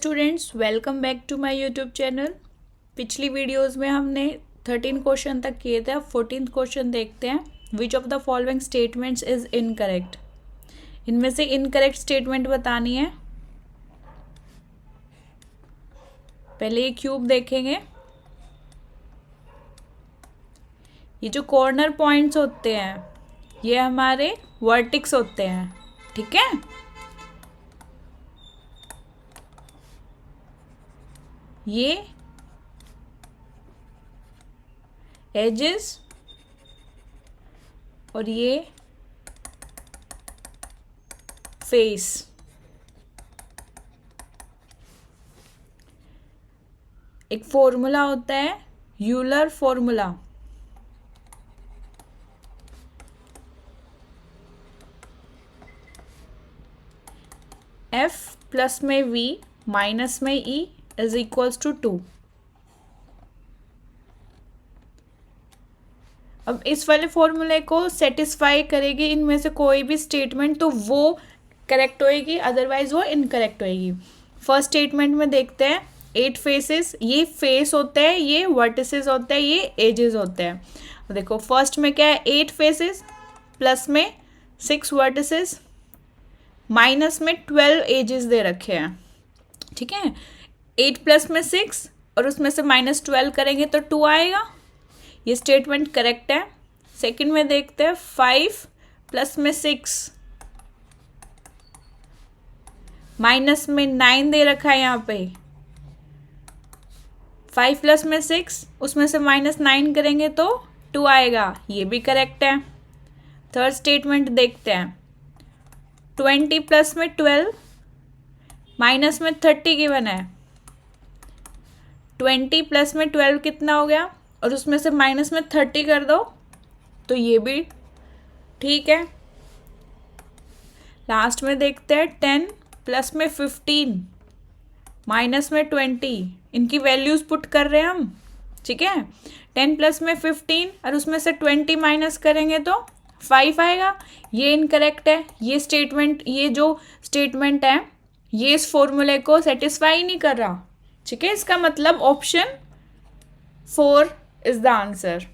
Students, welcome back to my YouTube channel. पिछली videos में हमने 13 क्वेश्चन तक किए थे। अब 14th क्वेश्चन देखते हैं। Which of the following statements is incorrect. इनमें से इनकरेक्ट स्टेटमेंट बतानी है। पहले ये क्यूब देखेंगे। ये जो कॉर्नर पॉइंट्स होते हैं ये हमारे वर्टिक्स होते हैं, ठीक है। ये एजेस और ये फेस। एक फॉर्मूला होता है यूलर फॉर्मूला। F प्लस में V माइनस में E इज इक्वल्स टू 2। अब इस वाले फॉर्मूले को सेटिस्फाई करेगी इनमें से कोई भी स्टेटमेंट तो वो करेक्ट होएगी, अदरवाइज वो इनकरेक्ट होएगी। फर्स्ट स्टेटमेंट में देखते हैं 8 फेसेस। ये फेस होते हैं, ये वर्टिसेस होते हैं, ये एजेस होते हैं। देखो फर्स्ट में क्या है, 8 फेसेस प्लस में 6 वर्टिसेस माइनस में 12 एजेस दे रखे हैं, ठीक है। 8 प्लस में 6 और उसमें से -12 करेंगे तो 2 आएगा। ये स्टेटमेंट करेक्ट है। सेकंड में देखते हैं 5 प्लस में 6 माइनस में 9 दे रखा है यहाँ पे। 5 प्लस में 6 उसमें से -9 करेंगे तो 2 आएगा, ये भी करेक्ट है। थर्ड स्टेटमेंट देखते हैं 20 प्लस में 12 माइनस में 30 गिवन है। 20 प्लस में 12 कितना हो गया और उसमें से माइनस में 30 कर दो तो ये भी ठीक है। लास्ट में देखते हैं 10 प्लस में 15 माइनस में 20। इनकी वैल्यूज पुट कर रहे हैं हम, ठीक है। 10 प्लस में 15 और उसमें से 20 माइनस करेंगे तो 5 आएगा, ये इनकरेक्ट है। ये जो स्टेटमेंट है ये इस फॉर्मूले को सेटिस्फाई नहीं कर रहा, ठीक है। इसका मतलब option 4 is the answer.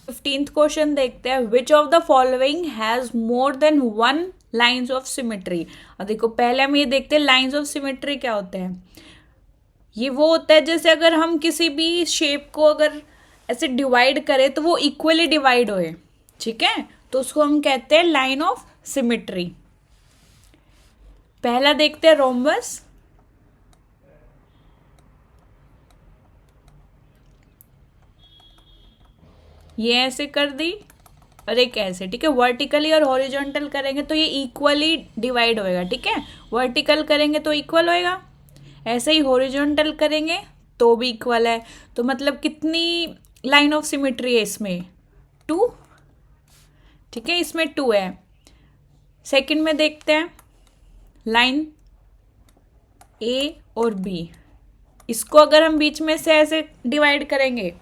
15th question देखते हैं। Which of the following has more than 1 lines of symmetry. और देखो पहले हम ये देखते हैं लाइन्स ऑफ सिमेट्री क्या होते हैं। ये वो होता है जैसे अगर हम किसी भी शेप को अगर ऐसे डिवाइड करें तो वो इक्वली डिवाइड होए, ठीक है, तो उसको हम कहते हैं लाइन ऑफ सिमेट्री। पहला देखते हैं रोम्बस। ये ऐसे कर दी और एक ऐसे, ठीक है। वर्टिकली और हॉरिजॉन्टल करेंगे तो ये इक्वली डिवाइड होएगा, ठीक है। वर्टिकल करेंगे तो इक्वल होएगा, ऐसे ही हॉरिजॉन्टल करेंगे तो भी इक्वल है। तो मतलब कितनी लाइन ऑफ सिमेट्री है इसमें? 2, ठीक है, इसमें 2 है। सेकंड में देखते हैं लाइन ए और बी। इसको अगर हम बीच में से ऐसे डिवाइड करेंगे,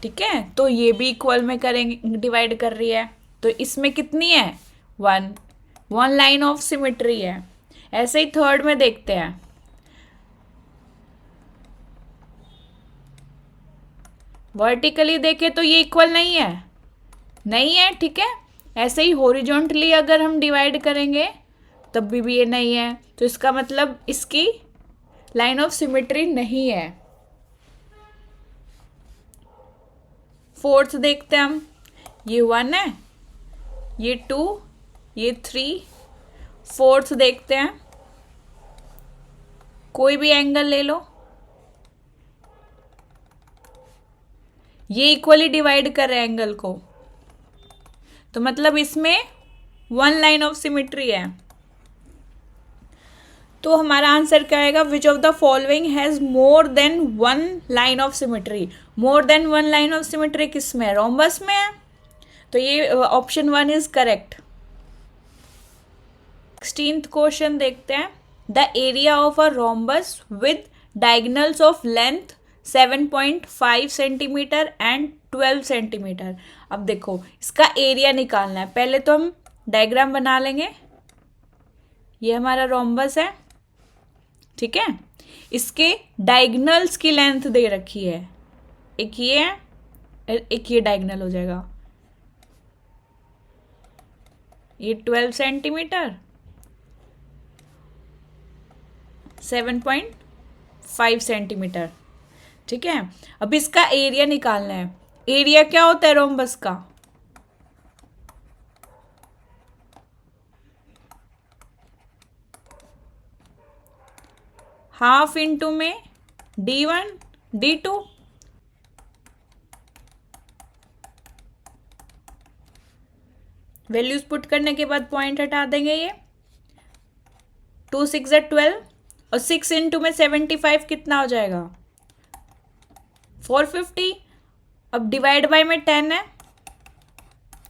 ठीक है, तो ये भी इक्वल में करेंगे, डिवाइड कर रही है तो इसमें कितनी है? 1 लाइन ऑफ सिमेट्री है। ऐसे ही थर्ड में देखते हैं वर्टिकली देखे तो ये इक्वल नहीं है, ठीक है। ऐसे ही हॉरिजॉन्टली अगर हम डिवाइड करेंगे तब भी ये नहीं है, तो इसका मतलब इसकी लाइन ऑफ सिमेट्री नहीं है। फोर्थ देखते हैं हम। ये 1 है, ये 2, ये 3। फोर्थ देखते हैं, कोई भी एंगल ले लो, ये इक्वली डिवाइड कर रहे हैं एंगल को, तो मतलब इसमें 1 लाइन ऑफ सिमेट्री है। तो हमारा आंसर क्या आएगा? विच of the following has more than 1 line of symmetry. More than 1 line of symmetry किस में है? रोम्बस में है, तो ये option 1 is correct. 16th question देखते हैं। The area of a rhombus with diagonals of length 7.5 centimetre and 12 centimetre. अब देखो इसका एरिया निकालना है। पहले तो हम डायग्राम बना लेंगे। ये हमारा रोम्बस है, ठीक है। इसके डायगनल्स की लेंथ दे रखी है, एक ये है, एक ये डायगनल हो जाएगा, ये 12 सेंटीमीटर, 7.5 सेंटीमीटर। ठीक है, अब इसका एरिया निकालना है। एरिया क्या होता है रोम्बस का? हाफ इंटू में D1 D2, वैल्यूज पुट करने के बाद पॉइंट हटा देंगे। ये 2 6 12 और 6 इंटू में 75 कितना हो जाएगा? 450। अब डिवाइड बाय में 10 है,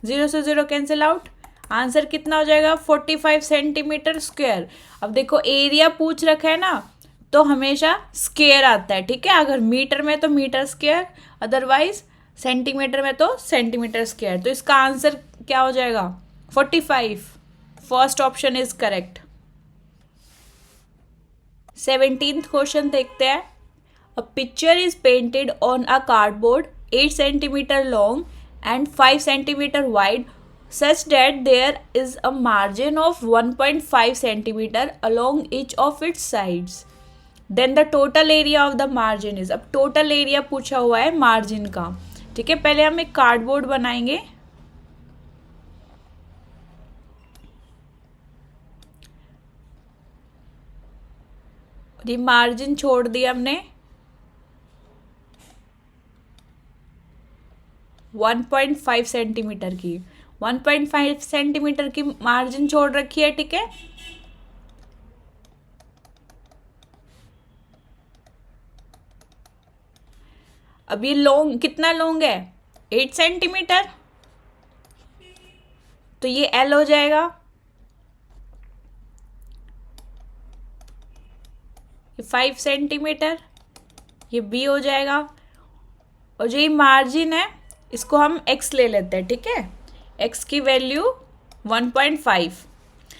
0 से 0 कैंसिल आउट, आंसर कितना हो जाएगा? 45 सेंटीमीटर स्क्वायर। अब देखो एरिया पूछ रखा है ना, तो हमेशा स्क्वायर आता है। ठीक है, अगर मीटर में तो मीटर स्क्वायर, अदरवाइज सेंटीमीटर में तो सेंटीमीटर स्क्वायर। तो इसका आंसर क्या हो जाएगा? 45। First option is correct. 17th question देखते हैं। A picture is painted on a cardboard 8 centimetre long and 5 centimeter wide such that there is a margin of 1.5 centimeter along each of its sides. Then the total area of the margin is, अब total area पूछा हुआ है margin का। ठीक है, पहले हम एक कार्डबोर्ड बनाएंगे। ये मार्जिन छोड़ दिया हमने 1.5 सेंटीमीटर की, 1.5 सेंटीमीटर की मार्जिन छोड़ रखी है। ठीक है, अब ये लॉन्ग कितना लॉन्ग है? 8 सेंटीमीटर, तो ये L हो जाएगा, ये 5 सेंटीमीटर, ये B हो जाएगा, और जो ये मार्जिन है इसको हम x ले लेते हैं। ठीक है, x की वैल्यू 1.5।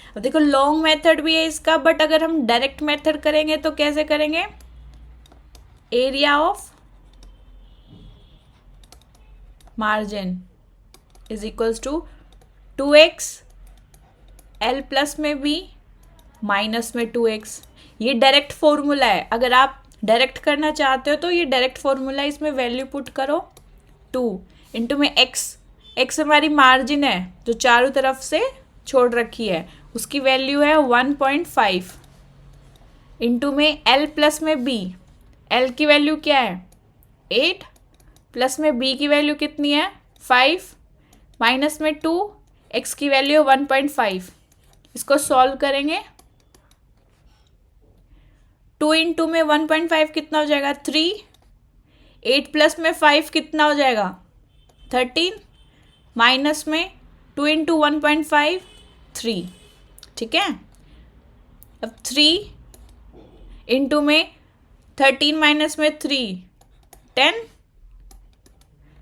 अब देखो लॉन्ग मेथड भी है इसका, बट अगर हम डायरेक्ट मेथड करेंगे तो कैसे करेंगे? Area of margin is equals to 2x, L plus में b माइनस में 2x। ये डायरेक्ट फॉर्मूला है, अगर आप डायरेक्ट करना चाहते हो तो ये डायरेक्ट फॉर्मूला, इसमें वैल्यू पुट करो 2 इंटू में x हमारी मार्जिन है जो चारों तरफ से छोड़ रखी है, उसकी वैल्यू है 1.5 इंटू में L प्लस में b, L की वैल्यू क्या है? 8 प्लस में b की वैल्यू कितनी है? 5 माइनस में 2, x की वैल्यू 1.5। इसको सॉल्व करेंगे, 2 इंटू में 1.5 कितना हो जाएगा? 3। 8 प्लस में 5 कितना हो जाएगा? 13 माइनस में 2 इंटू 1.5 3। ठीक है, अब 3 इंटू में 13 माइनस में 3 10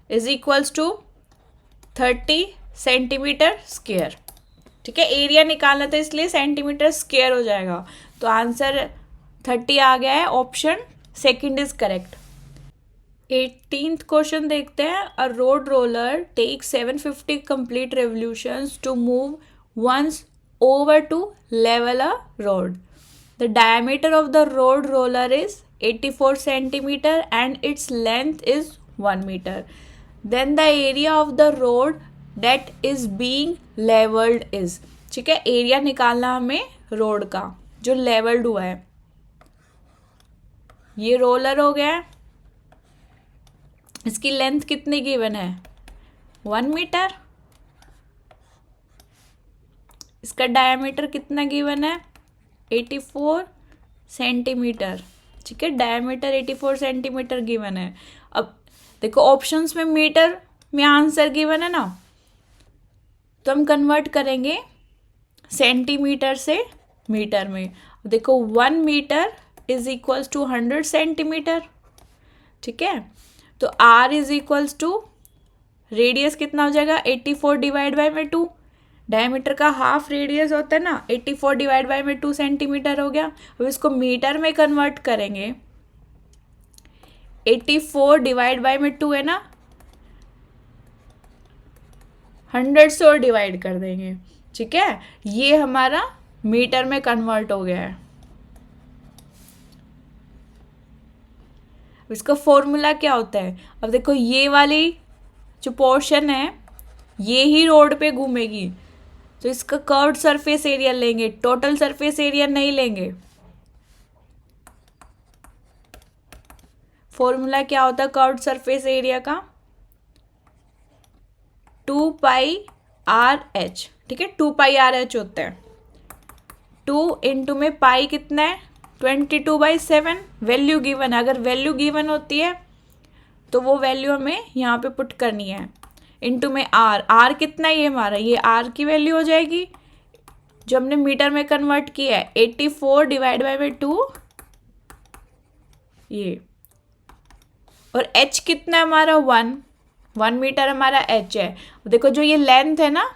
is equals to 30 centimetre square. ठीक है, एरिया निकालना था इसलिए सेंटीमीटर स्क्वायर हो जाएगा, तो आंसर 30 आ गया है। Option second is correct. 18th question देखते हैं। A road roller takes 750 complete revolutions to move once over to level a road. The diameter of the road roller is 84 centimetre and its length is 1 metre. Then the area of the road that is being levelled is. ठीक है, area निकालना हमें road का जो levelled हुआ है। ये roller हो गया, इसकी लेंथ कितनी गिवन है? 1 मीटर। इसका डायमीटर कितना गिवन है? 84 सेंटीमीटर। ठीक है, डायमीटर 84 सेंटीमीटर गिवन है। अब देखो ऑप्शंस में मीटर में आंसर गिवन है ना, तो हम कन्वर्ट करेंगे सेंटीमीटर से मीटर में। देखो 1 metre is equals to 100 centimetre. ठीक है, तो r is equals to radius कितना हो जाएगा? 84 डिवाइड बाय में 2, डायमीटर का हाफ रेडियस होता है ना, 84 डिवाइड बाय में 2 सेंटीमीटर हो गया। अब इसको मीटर में कन्वर्ट करेंगे, 84 डिवाइड बाय में 2 है ना, 100 से और डिवाइड कर देंगे, ठीक है। ये हमारा मीटर में कन्वर्ट हो गया है। इसका फॉर्मूला क्या होता है, अब देखो ये वाली जो पोर्शन है ये ही रोड पे घूमेगी, तो इसका कर्व्ड सरफेस एरिया लेंगे, टोटल सरफेस एरिया नहीं लेंगे। फॉर्मूला क्या होता है कर्व्ड सरफेस एरिया का, 2πr/h, ठीक है, 2πr/h होता है। 2 इंटू में पाई कितना है, 22/7 वैल्यू गिवन है। अगर वैल्यू गिवन होती है तो वो वैल्यू हमें यहाँ पे पुट करनी है, इंटू में आर कितना है, ये हमारा, ये आर की वैल्यू हो जाएगी जो हमने मीटर में कन्वर्ट किया है, 84 डिवाइड बाय में 2 ये, और एच कितना है हमारा, 1 मीटर हमारा एच है। देखो जो ये लेंथ है ना,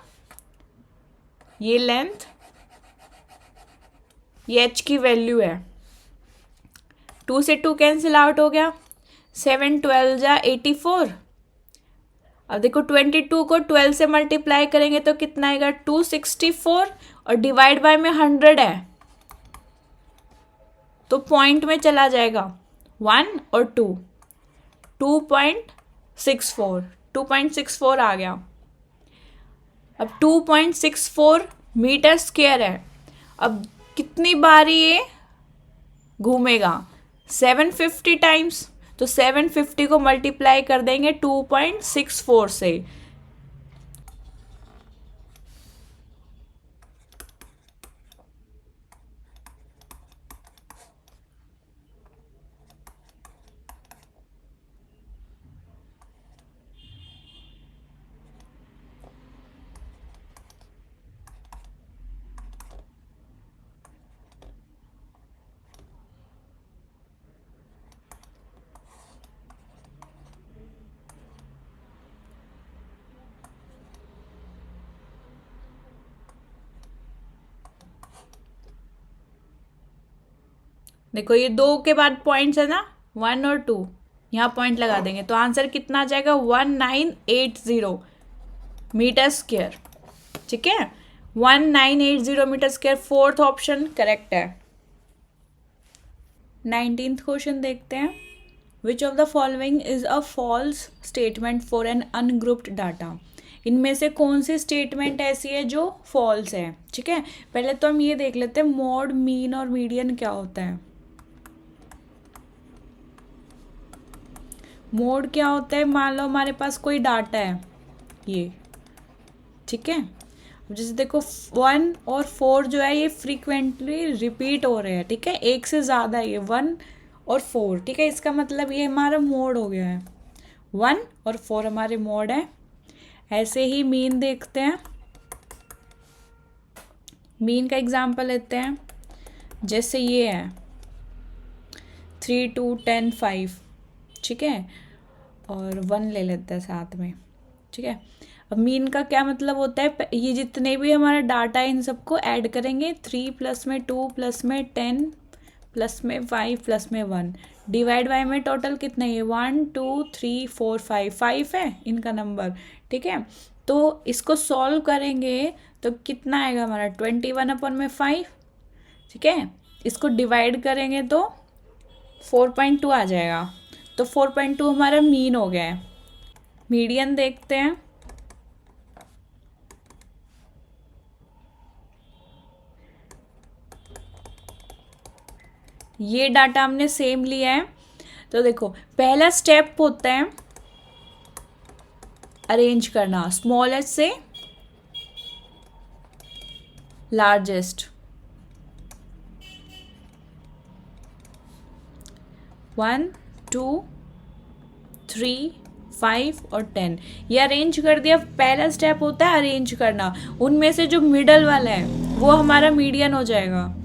ये लेंथ, ये एच की वैल्यू है। 2 से 2 कैंसिल आउट हो गया, 7 12 जा 84। अब देखो 22 को 12 से मल्टीप्लाई करेंगे तो कितना आएगा, 264, और डिवाइड बाय में 100 है तो पॉइंट में चला जाएगा 1 और 2, 2.64 आ गया। अब 2.64 मीटर स्क्वायर है। अब कितनी बार ये घूमेगा, 750 टाइम्स, तो 750 को मल्टीप्लाई कर देंगे 2.64 से। देखो ये 2 के बाद पॉइंट्स है ना, 1 और 2, यहाँ पॉइंट लगा देंगे तो आंसर कितना आ जाएगा, 1980 मीटर स्क्वायर, ठीक है, 1980 metre square. Fourth option correct है। 19th क्वेश्चन देखते हैं, which of the following is a false statement for an ungrouped data. इनमें से कौन सी स्टेटमेंट ऐसी है जो फॉल्स है, ठीक है। पहले तो हम ये देख लेते हैं मॉड, मीन और मीडियन क्या होता है। मोड क्या होता है, मान लो हमारे पास कोई डाटा है ये, ठीक है। जैसे देखो 1 और 4 जो है ये फ्रीक्वेंटली रिपीट हो रहे हैं, ठीक है, एक से ज़्यादा है ये 1 और 4, ठीक है। इसका मतलब ये हमारा मोड हो गया है, 1 और 4 हमारे मोड है। ऐसे ही मीन देखते हैं, मीन का एग्जांपल लेते हैं, जैसे ये है 3 2 10 5, ठीक है, और 1 ले लेते हैं साथ में, ठीक है। अब मीन का क्या मतलब होता है, ये जितने भी हमारा डाटा है इन सबको ऐड करेंगे, 3 प्लस में 2 प्लस में 10 प्लस में 5 प्लस में 1, डिवाइड बाय में टोटल कितना है, 1 2 3 4 5 है इनका नंबर, ठीक है। तो इसको सॉल्व करेंगे तो कितना आएगा हमारा, 21/5, ठीक है। इसको डिवाइड करेंगे तो 4.2 आ जाएगा, तो 4.2 हमारा मीन हो गया है। मीडियन देखते हैं, ये डाटा हमने सेम लिया है, तो देखो पहला स्टेप होता है अरेंज करना, स्मॉलेस्ट से लार्जेस्ट, 1 2 3 5 और 10, ये अरेंज कर दिया। पहला स्टेप होता है अरेंज करना, उनमें से जो मिडल वाला है वो हमारा मीडियन हो जाएगा।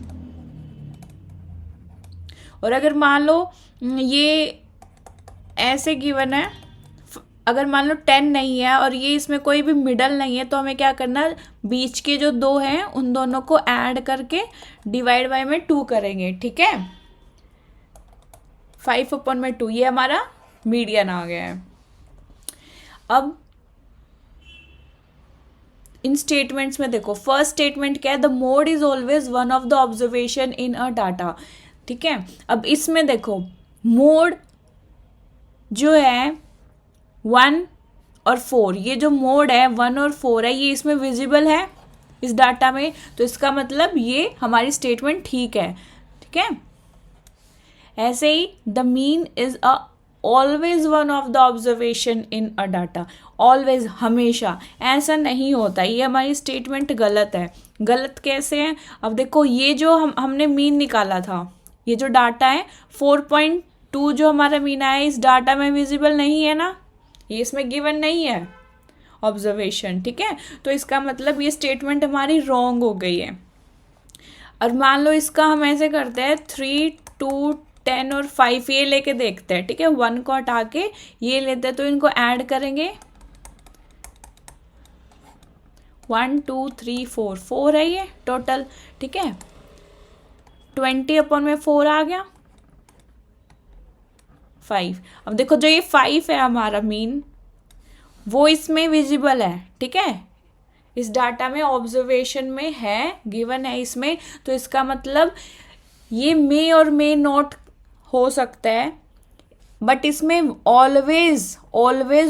और अगर मान लो ये ऐसे गिवन है अगर मान लो 10 नहीं है और ये इसमें कोई भी मिडल नहीं है तो हमें क्या करना है, बीच के जो दो हैं उन दोनों को ऐड करके डिवाइड बाय में 2 करेंगे, ठीक है। 5/2 ये हमारा मीडियन आ गया है। अब इन स्टेटमेंट्स में देखो, फर्स्ट स्टेटमेंट क्या है, the mode is always one of the observation in a data, ठीक है। अब इसमें देखो मोड जो है 1 और 4, ये जो मोड है 1 और 4 है, ये इसमें विजिबल है इस डाटा में, तो इसका मतलब ये हमारी स्टेटमेंट ठीक है, ठीक है। ऐसे ही the mean is a always one of the observation in a data, always हमेशा, ऐसा नहीं होता, ये हमारी स्टेटमेंट गलत है। गलत कैसे है, अब देखो ये जो हमने मीन निकाला था, ये जो डाटा है 4.2 जो हमारा मीन आया इस डाटा में विजिबल नहीं है ना, ये इसमें गिवन नहीं है ऑब्जर्वेशन, ठीक है। तो इसका मतलब ये स्टेटमेंट हमारी रॉन्ग हो गई है। और मान लो इसका हम ऐसे करते हैं 3, 2, 10 और 5 ये लेके देखते हैं, ठीक है। 1 को हटा के ये लेते हैं तो इनको ऐड करेंगे, 1, 2, 3, 4 है ये टोटल, ठीक है। 20/4 आ गया 5। अब देखो जो ये 5 है हमारा मीन, वो इसमें विजिबल है, ठीक है, इस डाटा में ऑब्जर्वेशन में है, गिवन है इसमें, तो इसका मतलब ये मे और मे नॉट हो सकता है, बट इसमें ऑलवेज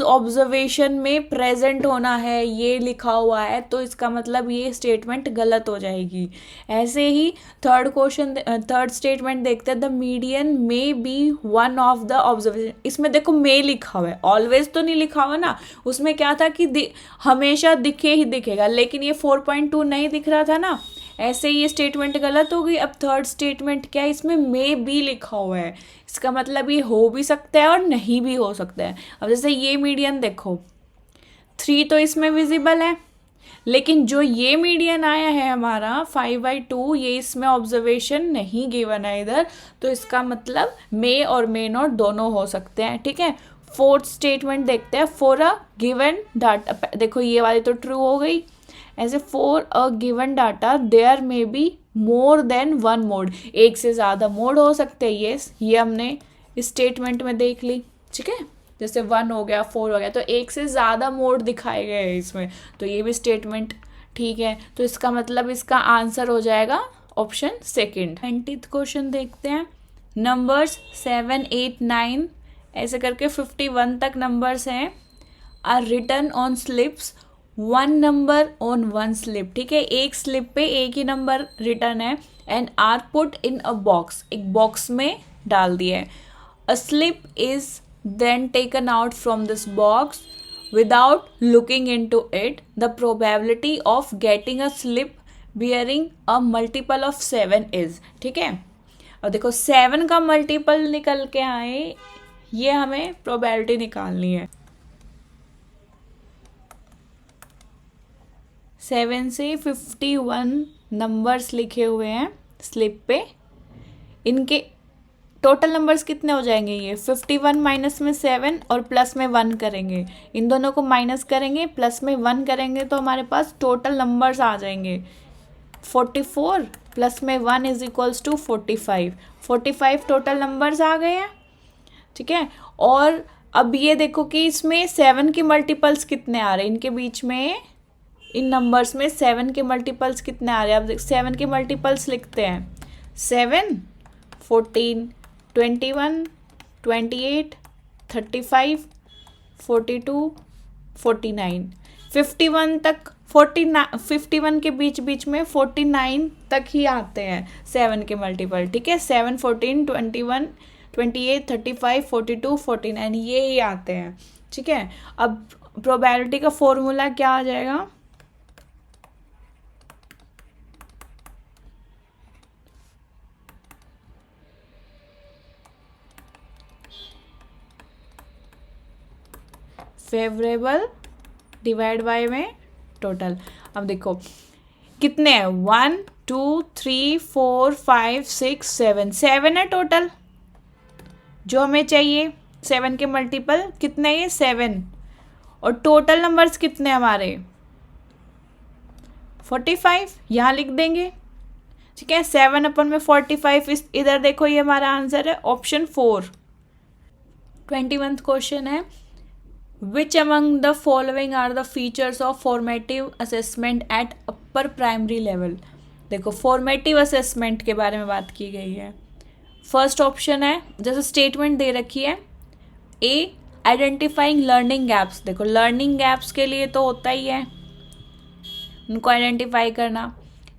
ऑब्जर्वेशन में प्रेजेंट होना है ये लिखा हुआ है, तो इसका मतलब ये स्टेटमेंट गलत हो जाएगी। ऐसे ही थर्ड स्टेटमेंट देखते हैं, the median may be one of the observation, इसमें देखो मे लिखा हुआ है, ऑलवेज तो नहीं लिखा हुआ ना, उसमें क्या था कि हमेशा दिखे ही दिखेगा, लेकिन ये 4.2 नहीं दिख रहा था ना, ऐसे ये स्टेटमेंट गलत हो गई। अब थर्ड स्टेटमेंट क्या है, इसमें मे बी लिखा हुआ है, इसका मतलब ये हो भी सकता है और नहीं भी हो सकता है। अब जैसे ये मीडियन देखो 3 तो इसमें विजिबल है, लेकिन जो ये मीडियन आया है हमारा 5/2 ये इसमें ऑब्जर्वेशन नहीं गिवन है इधर, तो इसका मतलब मे और मे नॉट दोनों हो सकते हैं, ठीक है। फोर्थ स्टेटमेंट देखते हैं, फॉर अ गिवन डाटा, देखो ये वाली तो ट्रू हो गई, ऐसे for a given data there may be more than 1 mode, एक से ज़्यादा मोड हो सकते हैं, ये हमने इस स्टेटमेंट में देख ली, ठीक है। जैसे 1 हो गया, 4 हो गया, तो एक से ज़्यादा मोड दिखाए गए हैं इसमें, तो ये भी स्टेटमेंट ठीक है। तो इसका मतलब इसका आंसर हो जाएगा ऑप्शन सेकंड। 20th क्वेश्चन देखते हैं, नंबर्स 7, 8, 9 ऐसे करके 51 तक नंबर्स हैं, are written on slips 1 number on 1 slip, ठीक है, एक स्लिप पे एक ही नंबर रिटर्न है, and are put in a box, एक बॉक्स में डाल दिया है। A slip is then taken out from this box without looking into it, the probability of getting a slip bearing a multiple of 7 is, ठीक है। अब देखो 7 का मल्टीपल निकल के आए, ये हमें प्रोबेबिलिटी निकालनी है। 7 से 51 नंबर्स लिखे हुए हैं स्लिप पे, इनके टोटल नंबर्स कितने हो जाएंगे, ये 51 माइनस में 7 और प्लस में 1 करेंगे, इन दोनों को माइनस करेंगे प्लस में 1 करेंगे, तो हमारे पास टोटल नंबर्स आ जाएंगे 44 प्लस में 1 is equals to 45 total numbers आ गए हैं, ठीक है। और अब ये देखो कि इसमें 7 के मल्टीपल्स कितने आ रहे हैं, इनके बीच में इन नंबर्स में 7 के मल्टीपल्स कितने आ रहे हैं, अब 7 के मल्टीपल्स लिखते हैं, 7, 14, 21, 28, 35, 42, 49, 51 तक, 51 के बीच में 49 तक ही आते हैं 7 के मल्टीपल, ठीक है। 7, 14, 21, 28, 35, 42, 49 ये ही आते हैं, ठीक है। अब प्रोबेबिलिटी का फॉर्मूला क्या आ जाएगा, फेवरेबल डिवाइड बाय में टोटल। अब देखो कितने हैं, 1, 2, 3, 4, 5, 6, 7 है टोटल जो हमें चाहिए। 7 के मल्टीपल कितने हैं, ये 7, और टोटल नंबर्स कितने हमारे 45, यहाँ लिख देंगे, ठीक है। 7/45 इधर देखो, ये हमारा आंसर है ऑप्शन 4। 21th क्वेश्चन है, which among the following are the features of formative assessment at upper primary level. देखो फॉर्मेटिव असेसमेंट के बारे में बात की गई है। फर्स्ट ऑप्शन है, जैसे स्टेटमेंट दे रखी है, ए आइडेंटिफाइंग लर्निंग गैप्स। देखो लर्निंग गैप्स के लिए तो होता ही है उनको आइडेंटिफाई करना।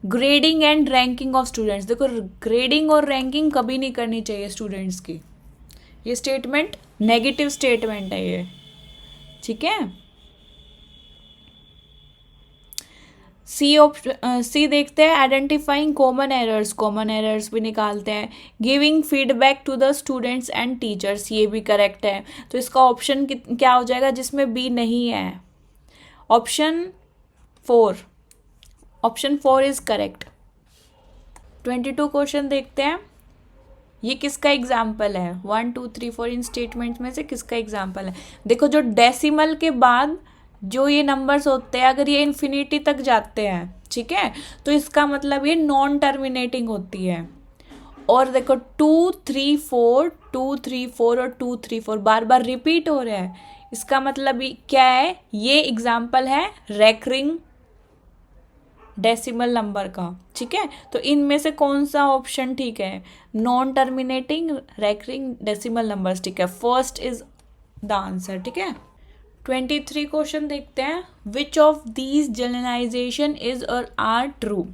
Grading and ranking of students. देखो ग्रेडिंग और रैंकिंग कभी नहीं करनी चाहिए स्टूडेंट्स की, ये स्टेटमेंट नेगेटिव स्टेटमेंट है ये, ठीक है। सी देखते हैं, identifying common errors, common errors भी निकालते हैं। Giving feedback to the students and teachers, ये भी करेक्ट है। तो इसका ऑप्शन क्या हो जाएगा जिसमें बी नहीं है, option 4, option 4 is correct. 22 question देखते हैं, ये किसका एग्जाम्पल है, 1 2 3 4 इन स्टेटमेंट्स में से किसका एग्जाम्पल है। देखो जो डेसिमल के बाद जो ये नंबर्स होते हैं, अगर ये इन्फिनिटी तक जाते हैं, ठीक है, तो इसका मतलब ये नॉन टर्मिनेटिंग होती है। और देखो 2 3 4 2 3 4 और 2 3 4 बार बार रिपीट हो रहा है, इसका मतलब क्या है, ये एग्जाम्पल है रेकरिंग डेसिमल नंबर का, ठीक है। तो इनमें से कौन सा ऑप्शन ठीक है, non terminating recurring decimal numbers, ठीक है, फर्स्ट इज द आंसर, ठीक है। 23 क्वेश्चन देखते हैं, which of these generalization is or are true.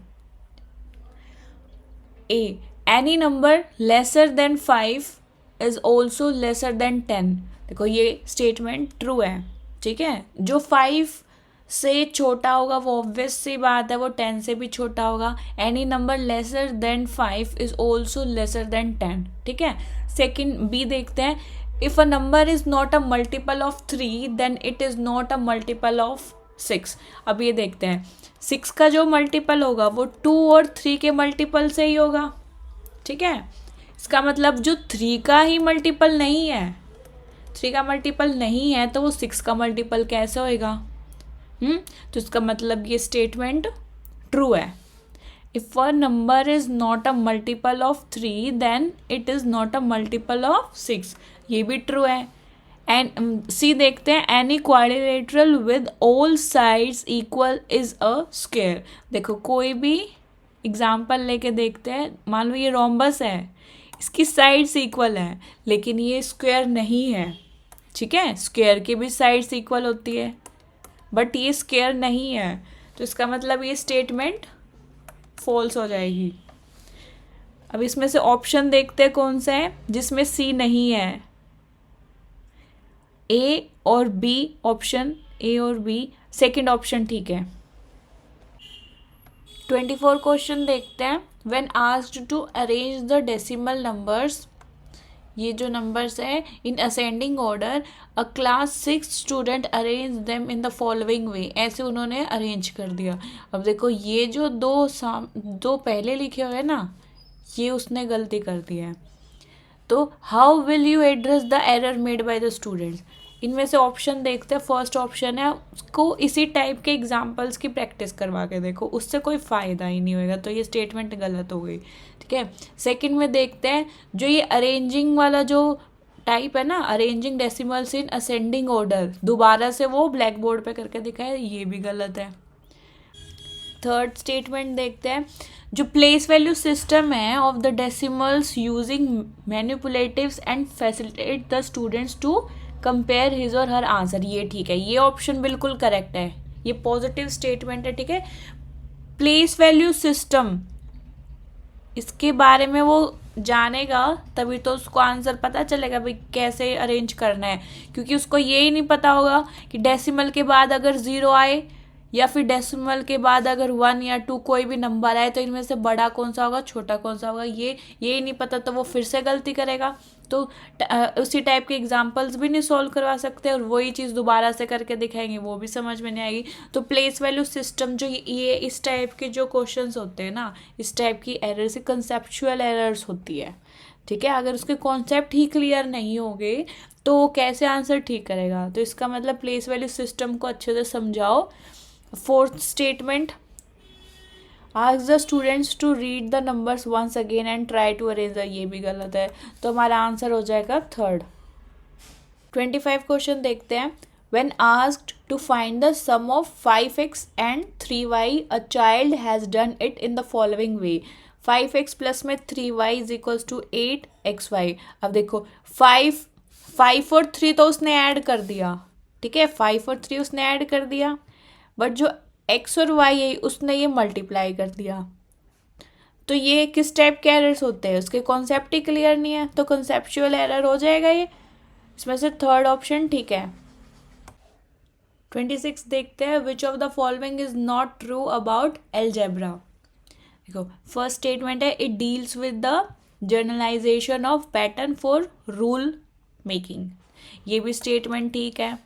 A any number lesser than 5 is also lesser than 10। देखो ये स्टेटमेंट ट्रू है, ठीक है। जो 5 से छोटा होगा वो ऑब्वियस सी बात है, वो 10 से भी छोटा होगा। Any number lesser than 5 is also lesser than 10, ठीक है। सेकेंड बी देखते हैं, if a number is not a multiple of 3 then it is not a multiple of 6। अब ये देखते हैं, 6 का जो मल्टीपल होगा वो 2 और 3 के मल्टीपल से ही होगा, ठीक है। इसका मतलब जो 3 का ही मल्टीपल नहीं है, 3 का मल्टीपल नहीं है, तो वो 6 का मल्टीपल कैसे होएगा। तो इसका मतलब ये स्टेटमेंट ट्रू है। If a number is not a multiple of 3 then it is not a multiple of 6, ये भी ट्रू है। एंड सी देखते हैं, any quadrilateral with all sides equal is a square. देखो कोई भी एग्जाम्पल लेके देखते हैं, मान लो ये रोम्बस है, इसकी साइड्स इक्वल है लेकिन ये स्क्वायर नहीं है, ठीक है। स्क्वायर की भी साइड्स इक्वल होती है बट ये स्क्वायर नहीं है, तो इसका मतलब ये स्टेटमेंट फॉल्स हो जाएगी। अब इसमें से ऑप्शन देखते हैं कौन सा है जिसमें सी नहीं है, ए और बी, ऑप्शन ए और बी, सेकंड ऑप्शन ठीक है। 24 क्वेश्चन देखते हैं, when asked to arrange the decimal numbers, ये जो नंबर्स है in ascending order, a class 6 student arrange them in the following way, ऐसे उन्होंने अरेंज कर दिया। अब देखो ये जो दो पहले लिखे हुए हैं ना, ये उसने गलती कर दिया है। तो how will you address the error made by the students. इनमें से ऑप्शन देखते हैं, फर्स्ट ऑप्शन है उसको इसी टाइप के एग्जाम्पल्स की प्रैक्टिस करवा के देखो, उससे कोई फ़ायदा ही नहीं होगा, तो ये स्टेटमेंट गलत हो गई, ठीक है। सेकंड में देखते हैं, जो ये अरेंजिंग वाला जो टाइप है ना, अरेंजिंग डेसिमल्स इन असेंडिंग ऑर्डर, दोबारा से वो ब्लैक बोर्ड पे करके दिखाया, ये भी गलत है। थर्ड स्टेटमेंट देखते हैं, जो प्लेस वैल्यू सिस्टम है of the decimals using manipulatives and facilitate the students to compare his or her answer, ये ठीक है, ये ऑप्शन बिल्कुल करेक्ट है, ये पॉजिटिव स्टेटमेंट है, ठीक है। प्लेस वैल्यू सिस्टम, इसके बारे में वो जानेगा तभी तो उसको आंसर पता चलेगा भाई कैसे अरेंज करना है, क्योंकि उसको ये ही नहीं पता होगा कि डेसिमल के बाद अगर 0 आए या फिर डेसिमल के बाद अगर 1 या 2 कोई भी नंबर आए तो इनमें से बड़ा कौन सा होगा छोटा कौन सा होगा, ये ही नहीं पता, तो वो फिर से गलती करेगा। तो उसी टाइप के एग्जाम्पल्स भी नहीं सॉल्व करवा सकते और वही चीज़ दोबारा से करके दिखाएंगे, वो भी समझ में नहीं आएगी। तो प्लेस वैल्यू सिस्टम जो ये इस टाइप के जो क्वेश्चंस होते हैं ना, इस टाइप की एरर से कंसेप्चुअल एरर्स होती है, ठीक है, अगर उसके कॉन्सेप्ट ही क्लियर नहीं होंगे तो वो कैसे आंसर ठीक करेगा। तो इसका मतलब प्लेस वैल्यू सिस्टम को अच्छे से समझाओ। Fourth statement, ask the students to read the numbers once again and try to arrange the, ये भी गलत है, तो हमारा आंसर हो जाएगा थर्ड। 25 क्वेश्चन देखते हैं। When asked to find the sum of 5x and 3y, a child has done it in the following way. 5x plus में 3y is equals to 8xy। अब देखो 5 और 3 तो उसने ऐड कर दिया, ठीक है, 5 और 3 उसने ऐड कर दिया, बट जो x और y है उसने ये मल्टीप्लाई कर दिया। तो ये किस टाइप के एरर्स होते हैं, उसके कॉन्सेप्ट ही क्लियर नहीं है, तो कॉन्सेप्चुअल एरर हो जाएगा ये। इसमें से थर्ड ऑप्शन ठीक है। 26 देखते हैं, which of the following is not true about algebra. देखो फर्स्ट स्टेटमेंट है, it deals with the journalisation of pattern for rule making, ये भी स्टेटमेंट ठीक है।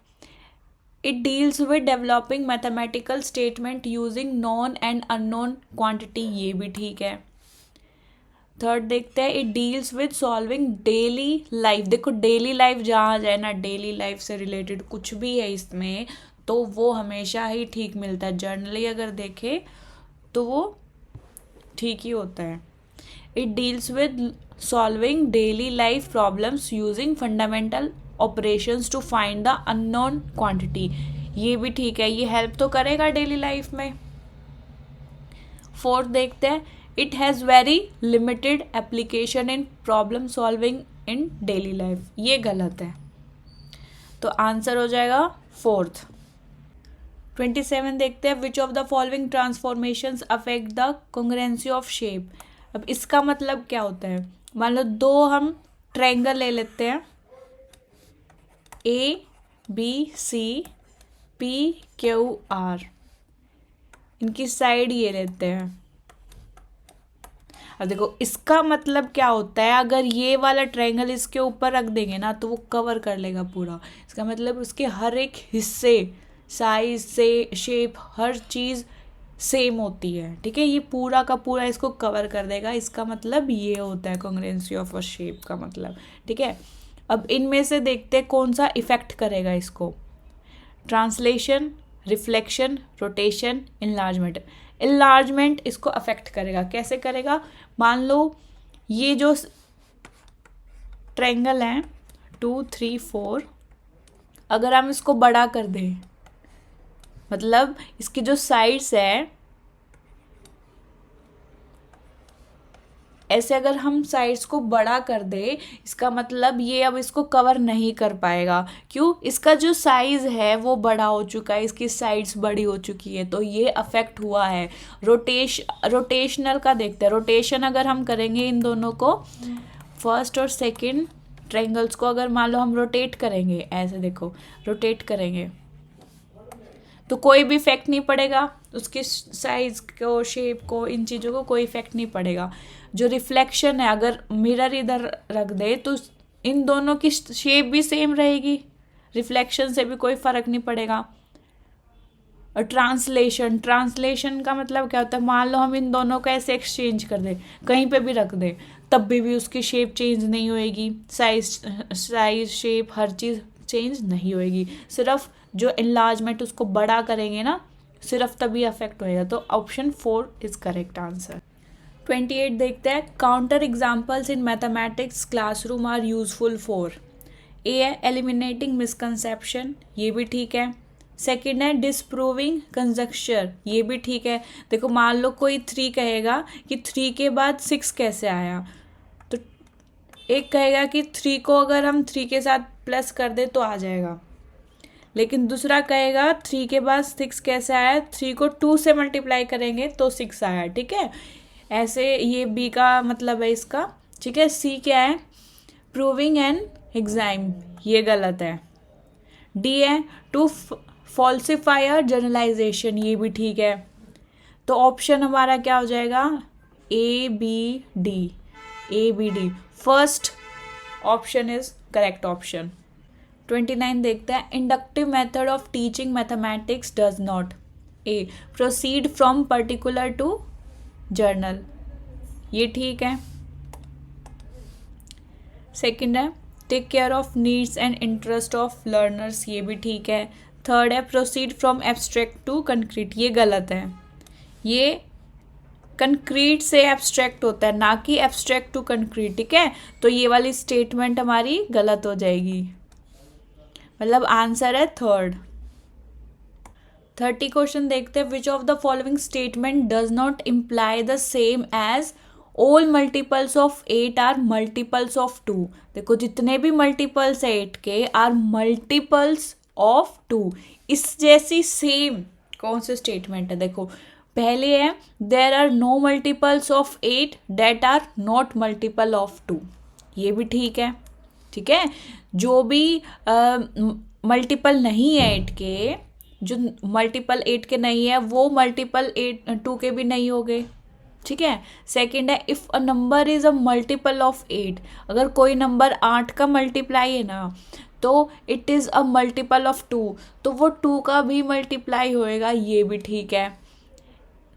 It deals with developing mathematical statement using non and unknown quantity, ये भी ठीक है। थर्ड देखते हैं, it deals with solving daily life. देखो डेली लाइफ जहाँ जाए ना, डेली लाइफ से रिलेटेड कुछ भी है इसमें तो वो हमेशा ही ठीक मिलता है, जर्नली अगर देखे तो वो ठीक ही होता है। It deals with solving daily life problems using fundamental operations to find the unknown quantity, ये भी ठीक है, ये हेल्प तो करेगा डेली लाइफ में। फोर्थ देखते हैं, it has very limited application in problem solving in daily life, ये गलत है, तो आंसर हो जाएगा फोर्थ। 27 देखते हैं, which of the following transformations affect the congruency of shape. अब इसका मतलब क्या होता है, मान लो दो हम ट्रायंगल ले लेते हैं, A B C P Q R, इनकी साइड ये लेते हैं। अब देखो इसका मतलब क्या होता है, अगर ये वाला ट्रायंगल इसके ऊपर रख देंगे ना तो वो कवर कर लेगा पूरा, इसका मतलब उसके हर एक हिस्से, साइज से शेप, हर चीज़ सेम होती है, ठीक है, ये पूरा का पूरा इसको कवर कर देगा, इसका मतलब ये होता है कॉन्ग्रुएंसी ऑफ अ शेप का मतलब, ठीक है। अब इनमें से देखते हैं कौन सा इफेक्ट करेगा इसको, translation, reflection, rotation, enlargement. Enlargement इसको अफेक्ट करेगा, कैसे करेगा, मान लो ये जो ट्रायंगल है 2 3 4, अगर हम इसको बड़ा कर दें, मतलब इसकी जो साइड्स है ऐसे अगर हम साइड्स को बड़ा कर दे, इसका मतलब ये अब इसको कवर नहीं कर पाएगा, क्यों, इसका जो साइज़ है वो बड़ा हो चुका है, इसकी साइड्स बड़ी हो चुकी है, तो ये अफेक्ट हुआ है। रोटेशनल का देखते हैं, रोटेशन अगर हम करेंगे इन दोनों को, फर्स्ट और सेकंड ट्रायंगल्स को अगर मान लो हम रोटेट करेंगे, ऐसे देखो रोटेट करेंगे तो कोई भी इफेक्ट नहीं पड़ेगा, उसके साइज को, शेप को, इन चीज़ों को कोई इफेक्ट नहीं पड़ेगा। जो रिफ्लेक्शन है, अगर मिरर इधर रख दे तो इन दोनों की शेप भी सेम रहेगी, रिफ्लेक्शन से भी कोई फ़र्क नहीं पड़ेगा। और ट्रांसलेशन का मतलब क्या होता है, मान लो हम इन दोनों को ऐसे एक्सचेंज कर दें, कहीं पे भी रख दें, तब भी उसकी शेप चेंज नहीं होएगी, साइज शेप हर चीज़ चेंज नहीं होएगी, सिर्फ जो इनलार्जमेंट उसको बड़ा करेंगे ना, सिर्फ तभी अफेक्ट होएगा। तो ऑप्शन 4 इज करेक्ट आंसर। 28 देखते हैं, counter examples in mathematics classroom are useful for. A है एलिमिनेटिंग मिसकंसेप्शन, ये भी ठीक है। सेकंड है डिसप्रूविंग कंजक्चर, ये भी ठीक है। देखो मान लो कोई 3 कहेगा कि 3 के बाद 6 कैसे आया, तो एक कहेगा कि 3 को अगर हम 3 के साथ प्लस कर दे तो आ जाएगा, लेकिन दूसरा कहेगा 3 के बाद 6 कैसे आया, 3 को 2 से मल्टीप्लाई करेंगे तो 6 आया, ठीक है। ऐसे ये बी का मतलब है इसका, ठीक है। सी क्या है, प्रूविंग एन एग्जाम, ये गलत है। डी है टू फॉल्सिफायर जनरलाइजेशन, ये भी ठीक है। तो ऑप्शन हमारा क्या हो जाएगा, A B D, first option is correct option. 29 देखते हैं, inductive method of teaching mathematics does not a proceed from particular to general, ये ठीक है। सेकंड है take care of needs and interest of learners, ये भी ठीक है। थर्ड है proceed from abstract to concrete, ये गलत है। ये कंक्रीट से एब्स्ट्रैक्ट होता है, ना कि एब्स्ट्रैक्ट टू कंक्रीट, ठीक है। तो ये वाली स्टेटमेंट हमारी गलत हो जाएगी, मतलब आंसर है थर्ड। 30 क्वेश्चन देखते हैं। Which of the following statement does not imply the same as all multiples of 8 are multiples of 2। देखो जितने भी मल्टीपल्स है 8 के आर मल्टीपल्स ऑफ 2, इस जैसी सेम कौन से स्टेटमेंट है? देखो पहले है there are no multiples of 8 that are not multiple of 2, ये भी ठीक है, ठीक है। जो भी मल्टीपल नहीं है 8 के, जो मल्टीपल 8 के नहीं है वो मल्टीपल 2 के भी नहीं हो गए, ठीक है। सेकंड है if a number is a multiple of 8, अगर कोई नंबर 8 का मल्टीप्लाई है ना तो it is a multiple of 2, तो वो 2 का भी मल्टीप्लाई होएगा, ये भी ठीक है।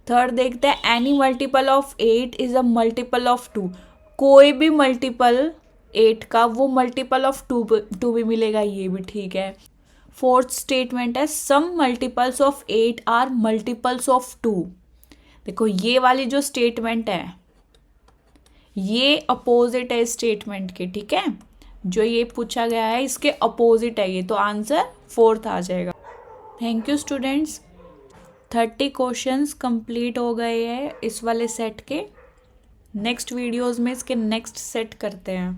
थर्ड देखते हैं any multiple of 8 is a multiple of 2, कोई भी मल्टीपल 8 का वो मल्टीपल ऑफ 2 भी मिलेगा, ये भी ठीक है। फोर्थ स्टेटमेंट है some multiples of 8 are multiples of 2। देखो ये वाली जो स्टेटमेंट है ये अपोजिट है स्टेटमेंट के, ठीक है। जो ये पूछा गया है इसके अपोजिट है ये, तो आंसर फोर्थ आ जाएगा। Thank you students, 30 questions complete हो गए हैं इस वाले सेट के। नेक्स्ट वीडियोस में इसके नेक्स्ट सेट करते हैं।